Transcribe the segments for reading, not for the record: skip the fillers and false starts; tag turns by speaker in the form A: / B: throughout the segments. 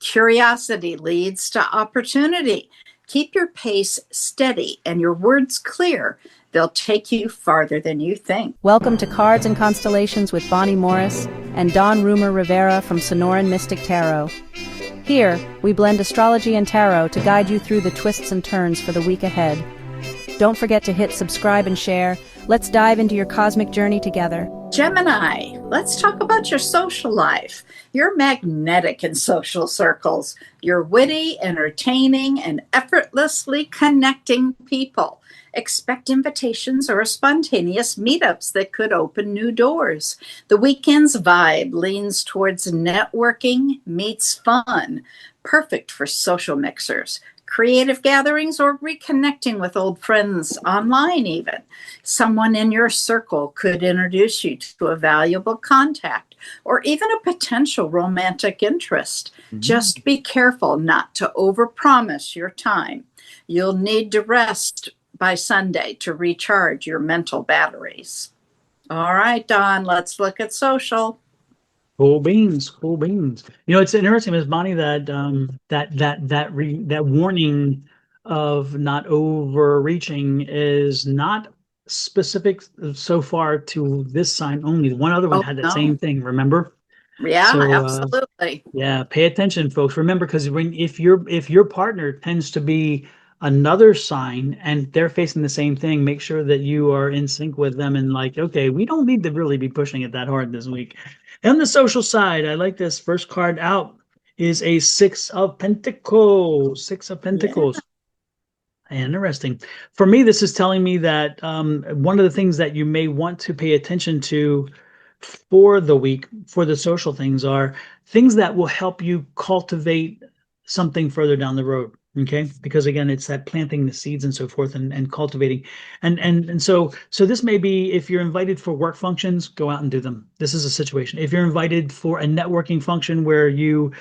A: Curiosity leads to opportunity. Keep your pace steady and your words clear. They'll take you farther than you think.
B: Welcome to Cards and Constellations with Bonnie Morris and Dawn Rumor Rivera from Sonoran Mystic Tarot. Here, we blend astrology and tarot to guide you through the twists and turns for the week ahead. Don't forget to hit subscribe and share. Let's dive into your cosmic journey together.
A: Gemini, let's talk about your social life. You're magnetic in social circles. You're witty, entertaining, and effortlessly connecting people. Expect invitations or spontaneous meetups that could open new doors. The weekend's vibe leans towards networking meets fun, perfect for social mixers, creative gatherings, or reconnecting with old friends online even. Someone in your circle could introduce you to a valuable contact or even a potential romantic interest. Just be careful not to overpromise your time. You'll need to rest by Sunday to recharge your mental batteries. All right, Don, let's look at social.
C: Cool beans, cool beans. You know, it's interesting, Ms. Bonnie, that that warning of not overreaching is not specific so far to this sign only. One other one had that same thing, remember?
A: Yeah,
C: So,
A: absolutely.
C: yeah, pay attention, folks. Remember, because if your partner tends to be another sign and they're facing the same thing, make sure that you are in sync with them and like, okay, we don't need to really be pushing it that hard this week. On the social side, I like this. First card out is a Six of Pentacles. Six of Pentacles. Yeah. Interesting. For me, this is telling me that one of the things that you may want to pay attention to for the week, for the social things, are things that will help you cultivate something further down the road. Okay, because again, it's that planting the seeds and so forth and cultivating. And so this may be, if you're invited for work functions, go out and do them. This is a situation. If you're invited for a networking function where you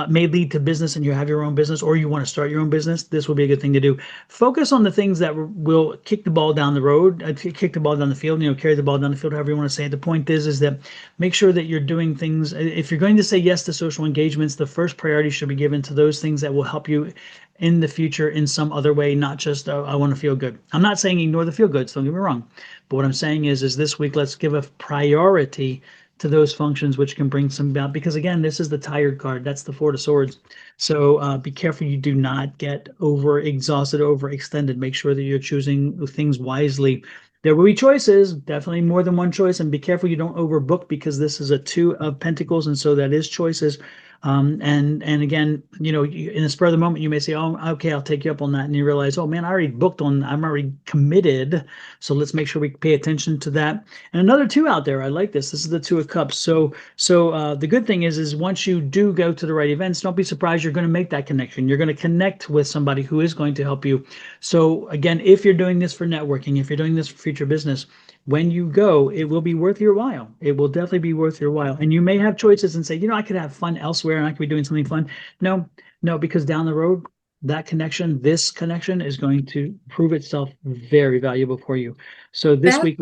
C: may lead to business and you have your own business, or you want to start your own business, this will be a good thing to do. Focus on the things that will kick the ball down the road, kick the ball down the field, carry the ball down the field, however you want to say it. The point is that make sure that you're doing things. If you're going to say yes to social engagements, the first priority should be given to those things that will help you in the future in some other way, not just I want to feel good. I'm not saying ignore the feel goods, don't get me wrong. But what I'm saying is this week, let's give a priority to those functions which can bring some about, because again, this is the tired card. That's the Four of Swords. So be careful you do not get over exhausted, overextended. Make sure that you're choosing things wisely. There will be choices, definitely more than one choice, and be careful you don't overbook, because this is a Two of Pentacles, and so that is choices. And again, in the spur of the moment, you may say, oh, okay, I'll take you up on that. And you realize, oh man, I'm already committed. So let's make sure we pay attention to that. And another two out there, I like this. This is the Two of Cups. So the good thing is once you do go to the right events, don't be surprised. You're going to make that connection. You're going to connect with somebody who is going to help you. So again, if you're doing this for networking, if you're doing this for future business, when you go, it will be worth your while. It will definitely be worth your while. And you may have choices and say, I could have fun elsewhere and I could be doing something fun. No, because down the road, this connection is going to prove itself very valuable for you. So this week,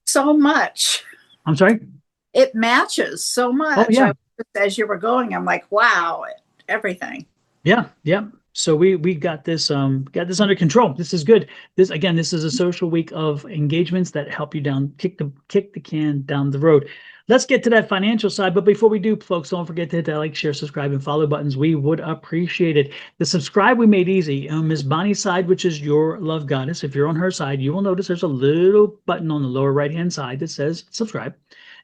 A: so much.
C: I'm sorry?
A: It matches so much.
C: Oh, yeah.
A: As you were going, I'm like, wow, everything.
C: Yeah. So we got this under control. This is good. This is a social week of engagements that help you kick the can down the road. Let's get to that financial side. But before we do, folks, don't forget to hit that like, share, subscribe, and follow buttons. We would appreciate it. The subscribe we made easy. On Ms. Bonnie's side, which is Your Love Goddess, if you're on her side, you will notice there's a little button on the lower right-hand side that says subscribe.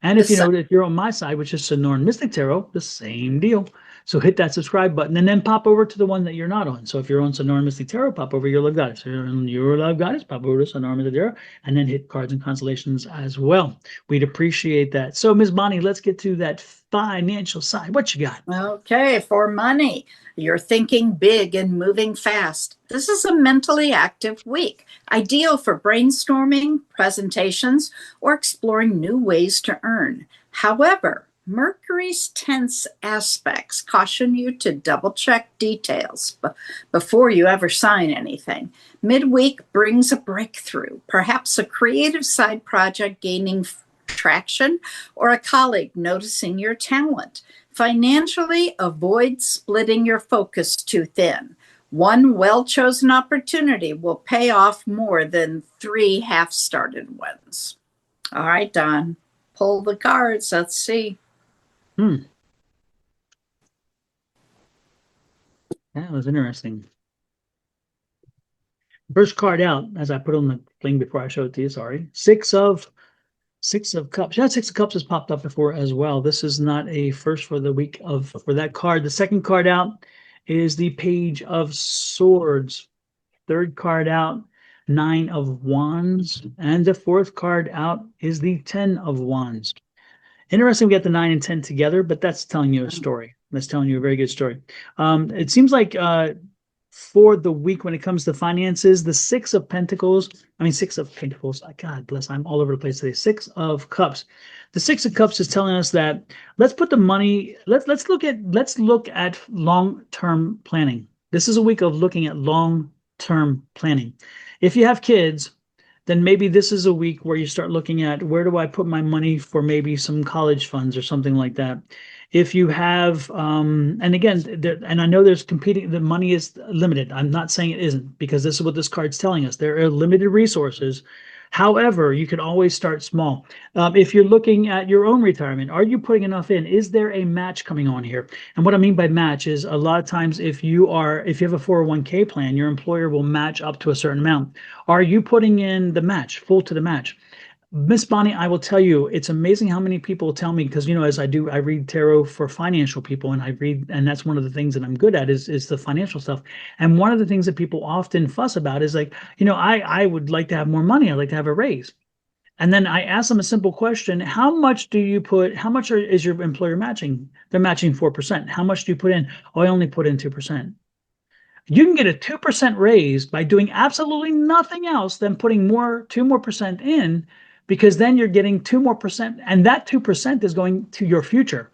C: And if you're on my side, which is Sonoran Mystic Tarot, the same deal. So hit that subscribe button and then pop over to the one that you're not on. So if you're on Sonoran Mystic Tarot, pop over Your Love Goddess. If you're on Your Love Goddess, pop over to Sonoran Mystic Tarot, and then hit Cards and Constellations as well. We'd appreciate that. So Ms. Bonnie, let's get to that financial side. What you got?
A: Okay, for money, you're thinking big and moving fast. This is a mentally active week, ideal for brainstorming, presentations, or exploring new ways to earn. However, Mercury's tense aspects caution you to double-check details before you ever sign anything. Midweek brings a breakthrough, perhaps a creative side project gaining traction, or a colleague noticing your talent. Financially, avoid splitting your focus too thin. One well-chosen opportunity will pay off more than three half-started ones. All right, Don, pull the cards. Let's see.
C: That was interesting. First card out, as I put on the thing before I showed it to you, sorry. Six of Cups. Yeah, Six of Cups has popped up before as well. This is not a first for the week for that card. The second card out is the Page of Swords. Third card out, Nine of Wands. And the fourth card out is the Ten of Wands. Interesting, we got the 9 and 10 together, but that's telling you a story. That's telling you a very good story. It seems like for the week when it comes to finances, the Six of Pentacles, God bless, I'm all over the place today. Six of Cups. The Six of Cups is telling us that let's put the money, let's look at long-term planning. This is a week of looking at long-term planning. If you have kids, then maybe this is a week where you start looking at where do I put my money for maybe some college funds or something like that. If you have, and again, and I know there's competing, the money is limited. I'm not saying it isn't, because this is what this card's telling us. There are limited resources. However, you can always start small. If you're looking at your own retirement, are you putting enough in? Is there a match coming on here? And what I mean by match is a lot of times if you have a 401k plan, your employer will match up to a certain amount. Are you putting in the match, full to the match? Miss Bonnie, I will tell you, it's amazing how many people tell me, because, as I read tarot for financial people, and that's one of the things that I'm good at is the financial stuff. And one of the things that people often fuss about is like, I would like to have more money. I'd like to have a raise. And then I ask them a simple question. How much is your employer matching? They're matching 4%. How much do you put in? Oh, I only put in 2%. You can get a 2% raise by doing absolutely nothing else than putting 2% in, because then you're getting 2% more, and that 2% is going to your future.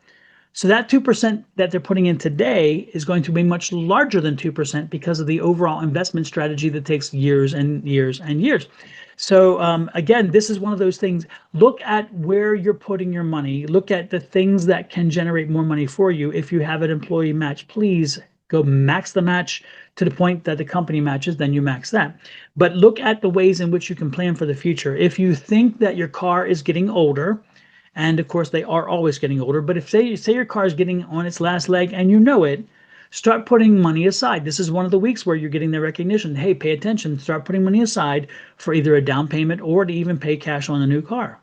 C: So that 2% that they're putting in today is going to be much larger than 2% because of the overall investment strategy that takes years and years and years. So again, this is one of those things. Look at where you're putting your money. Look at the things that can generate more money for you. If you have an employee match, please go max the match to the point that the company matches, then you max that. But look at the ways in which you can plan for the future. If you think that your car is getting older, and of course they are always getting older, but if say your car is getting on its last leg and you know it, start putting money aside. This is one of the weeks where you're getting the recognition. Hey, pay attention. Start putting money aside for either a down payment or to even pay cash on a new car.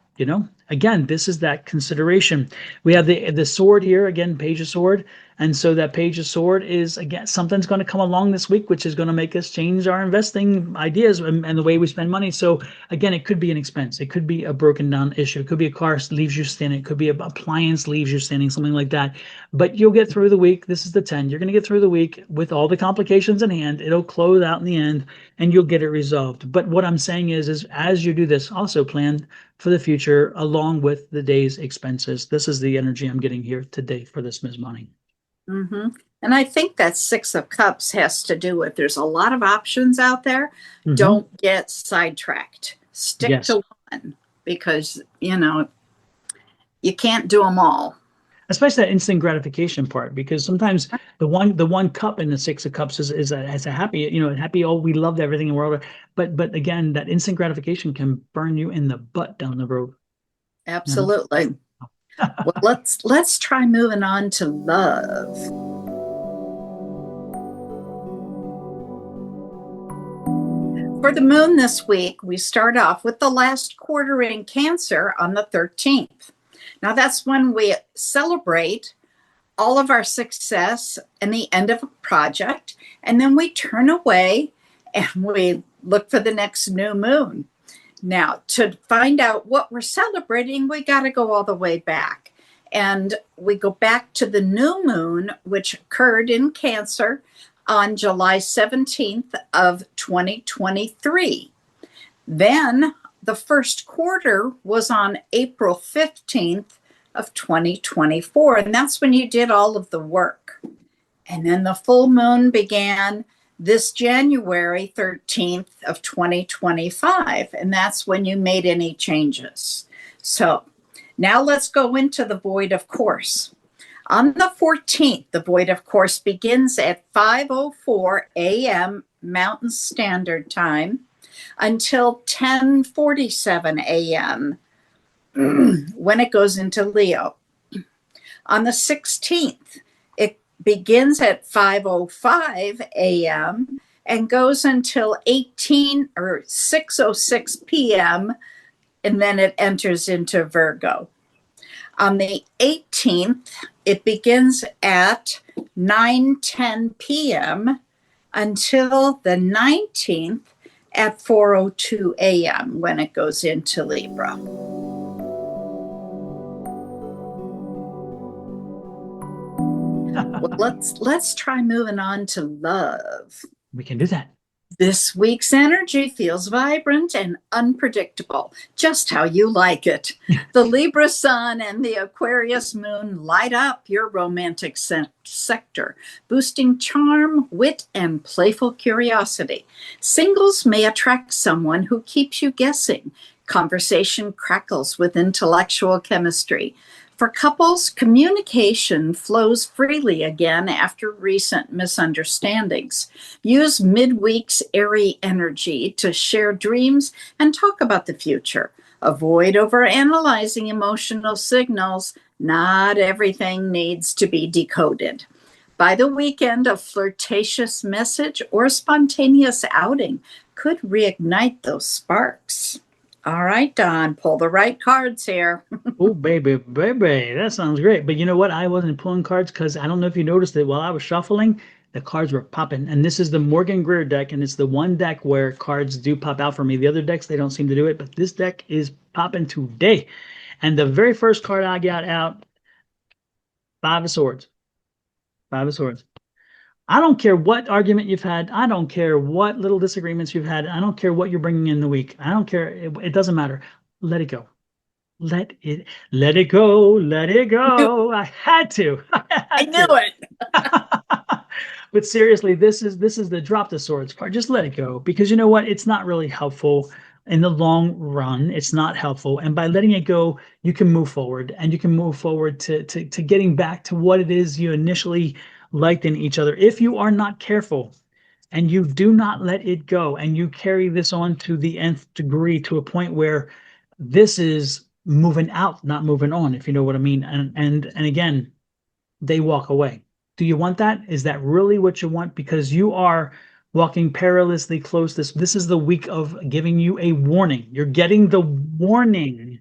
C: Again, this is that consideration. We have the sword here, again, Page of Sword. And so that Page of Sword is, again, something's going to come along this week, which is going to make us change our investing ideas and the way we spend money. So again, it could be an expense. It could be a broken down issue. It could be a car leaves you standing. It could be an appliance leaves you standing, something like that. But you'll get through the week. This is the 10. You're going to get through the week with all the complications in hand. It'll close out in the end and you'll get it resolved. But what I'm saying is as you do this, also plan for the future along with the day's expenses. This is the energy I'm getting here today for this, Ms. Bonnie.
A: Mm-hmm. And I think that Six of Cups has to do with there's a lot of options out there. Mm-hmm. Don't get sidetracked. Stick to one, because, you can't do them all.
C: Especially that instant gratification part, because sometimes the one cup in the Six of Cups is a happy, happy, oh, we loved everything in the world. But again, that instant gratification can burn you in the butt down the road.
A: Absolutely. Well, let's try moving on to love. For the moon this week, we start off with the last quarter in Cancer on the 13th. Now, that's when we celebrate all of our success and the end of a project, and then we turn away and we look for the next new moon. Now, to find out what we're celebrating, we got to go all the way back. And we go back to the new moon, which occurred in Cancer on July 17th of 2023. Then the first quarter was on April 15th of 2024. And that's when you did all of the work. And then the full moon began this January 13th of 2025, and that's when you made any changes. So now let's go into the void, of course. On the 14th, the void, of course, begins at 5:04 a.m. Mountain Standard Time until 10:47 a.m. when it goes into Leo. On the 16th, it begins at 5:05 a.m. and goes until 6:06 p.m. and then it enters into Virgo. On the 18th, it begins at 9:10 p.m. until the 19th at 4:02 a.m. when it goes into Libra. Well, let's try moving on to love.
C: We can do that.
A: This week's energy feels vibrant and unpredictable, just how you like it. The Libra sun and the Aquarius moon light up your romantic sector, boosting charm, wit, and playful curiosity. Singles may attract someone who keeps you guessing. Conversation crackles with intellectual chemistry. For couples, communication flows freely again after recent misunderstandings. Use midweek's airy energy to share dreams and talk about the future. Avoid overanalyzing emotional signals. Not everything needs to be decoded. By the weekend, a flirtatious message or spontaneous outing could reignite those sparks. All right, Don, pull the right cards here.
C: Oh, baby, that sounds great. But you know what? I wasn't pulling cards because I don't know if you noticed it while I was shuffling, the cards were popping. And this is the Morgan Greer deck, and it's the one deck where cards do pop out for me. The other decks, they don't seem to do it, but this deck is popping today. And the very first card I got out, Five of Swords. Five of Swords. I don't care what argument you've had. I don't care what little disagreements you've had. I don't care what you're bringing in the week. I don't care. It doesn't matter. Let it go. Let it go. Let it go. I had to.
A: I knew it.
C: But seriously, this is the drop the swords card. Just let it go, because you know what? It's not really helpful in the long run. It's not helpful. And by letting it go, you can move forward, and you can move forward to getting back to what it is you initially liked in each other. If you are not careful and you do not let it go, and you carry this on to the nth degree, to a point where this is moving out, not moving on, if you know what I mean. And again, they walk away. Do you want that? Is that really what you want? Because you are walking perilously close. This is the week of giving you a warning. You're getting the warning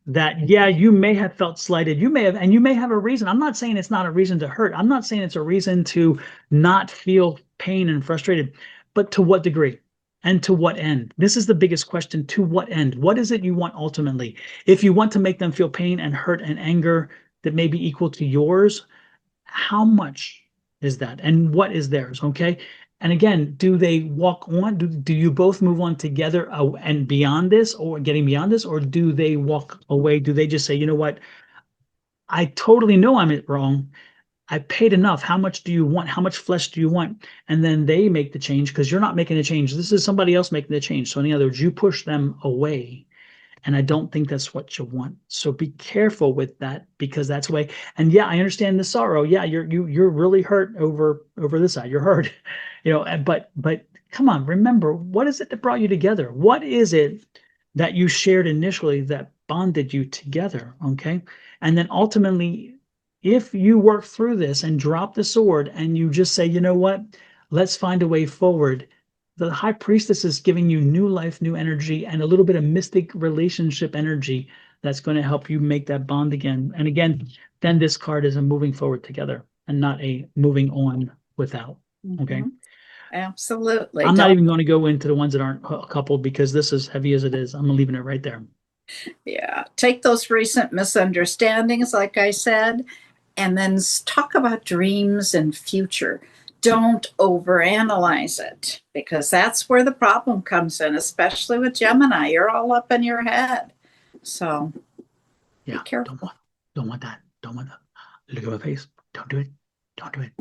C: that, yeah, you may have felt slighted. You may have a reason. I'm not saying it's not a reason to hurt. I'm not saying it's a reason to not feel pain and frustrated, but to what degree and to what end? This is the biggest question. To what end? What is it you want ultimately? If you want to make them feel pain and hurt and anger that may be equal to yours, how much is that? And what is theirs? Okay. And again, do they walk on? Do you both move on together and beyond this, or getting beyond this, or do they walk away? Do they just say, you know what? I totally know I'm wrong. I paid enough. How much do you want? How much flesh do you want? And then they make the change, because you're not making a change. This is somebody else making the change. So in other words, you push them away. And I don't think that's what you want. So be careful with that, because that's the way. And yeah, I understand the sorrow. Yeah, you're really hurt over this side. You're hurt, but come on, remember, what is it that brought you together? What is it that you shared initially that bonded you together? Okay. And then ultimately, if you work through this and drop the sword and you just say, you know what, let's find a way forward. The high priestess is giving you new life, new energy, and a little bit of mystic relationship energy that's going to help you make that bond again. And again, then this card is a moving forward together and not a moving on without. Okay.
A: Absolutely.
C: I'm not even going to go into the ones that aren't coupled, because this is heavy as it is. I'm leaving it right there.
A: Yeah. Take those recent misunderstandings, like I said, and then talk about dreams and future. Don't overanalyze it, because that's where the problem comes in, especially with Gemini. You're all up in your head. So
C: yeah,
A: be careful.
C: Don't want that. Don't want that. Look at my face. Don't do it. Don't do it.